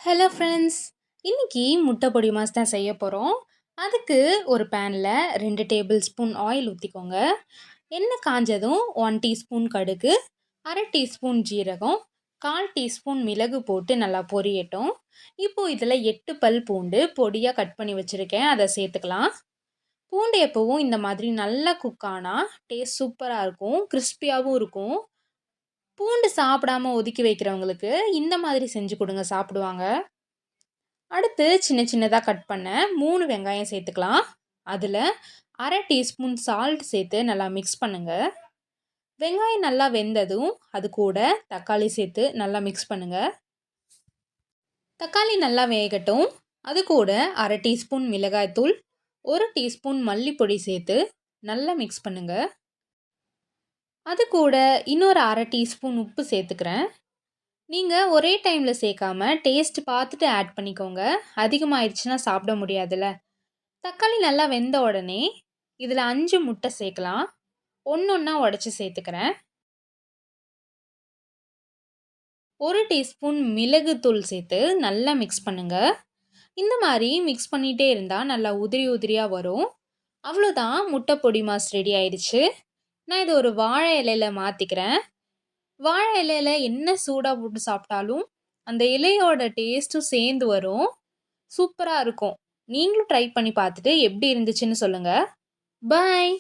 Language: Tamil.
Hello friends. இன்னைக்கு முட்டை பொடி மாஸ் தான் செய்ய போகிறோம். அதுக்கு ஒரு பேனில் 2 டேபிள் ஸ்பூன் ஆயில் ஊற்றிக்கோங்க. எண்ணெய் காஞ்சதும் 1 டீஸ்பூன் கடுகு, அரை டீஸ்பூன் ஜீரகம், 1/4 டீஸ்பூன் மிளகு போட்டு நல்லா பொரியட்டும். இப்போது இதில் 8 பல் பூண்டு பொடியாக கட் பண்ணி வச்சுருக்கேன், அதை சேர்த்துக்கலாம். பூண்டு எப்போவும் இந்த மாதிரி நல்லா குக் ஆனால் டேஸ்ட் சூப்பராக இருக்கும், கிறிஸ்பியாகவும் இருக்கும். பூண்டு சாப்பிடாம ஒதுக்கி வைக்கிறவங்களுக்கு இந்த மாதிரி செஞ்சு கொடுங்க, சாப்பிடுவாங்க. அடுத்து சின்ன சின்னதாக கட் பண்ண 3 வெங்காயம் சேர்த்துக்கலாம். அதில் அரை டீஸ்பூன் சால்ட் சேர்த்து நல்லா மிக்ஸ் பண்ணுங்கள். வெங்காயம் நல்லா வெந்ததும் அது கூட தக்காளி சேர்த்து நல்லா மிக்ஸ் பண்ணுங்கள். தக்காளி நல்லா வேகட்டும். அது கூட அரை டீஸ்பூன் மிளகாய்த்தூள், 1 டீஸ்பூன் மல்லிப்பொடி சேர்த்து நல்லா மிக்ஸ் பண்ணுங்கள். அது கூட இன்னொரு அரை டீஸ்பூன் உப்பு சேர்த்துக்கிறேன். நீங்கள் ஒரே டைமில் சேர்க்காம டேஸ்ட் பார்த்துட்டு ஆட் பண்ணிக்கோங்க. அதிகமாகிடுச்சுன்னா சாப்பிட முடியாதுல்ல. தக்காளி நல்லா வெந்த உடனே இதில் 5 முட்டை சேர்க்கலாம். ஒன்றா உடச்சி சேர்த்துக்கிறேன். 1 டீஸ்பூன் மிளகுத்தூள் சேர்த்து நல்லா மிக்ஸ் பண்ணுங்கள். இந்த மாதிரி மிக்ஸ் பண்ணிகிட்டே இருந்தால் நல்லா உதிரி உதிரியாக வரும். அவ்வளோதான், முட்டை பொடி மாஸ் ரெடி ஆயிடுச்சு. நான் இதை ஒரு வாழை இலையில் மாற்றிக்கிறேன். வாழை இலையில் என்ன சூடாக போட்டு சாப்பிட்டாலும் அந்த இலையோட டேஸ்ட்டும் சேர்ந்து வரும். சூப்பராக இருக்கும். நீங்களும் ட்ரை பண்ணி பார்த்துட்டு எப்படி இருந்துச்சுன்னு சொல்லுங்கள். பாய்.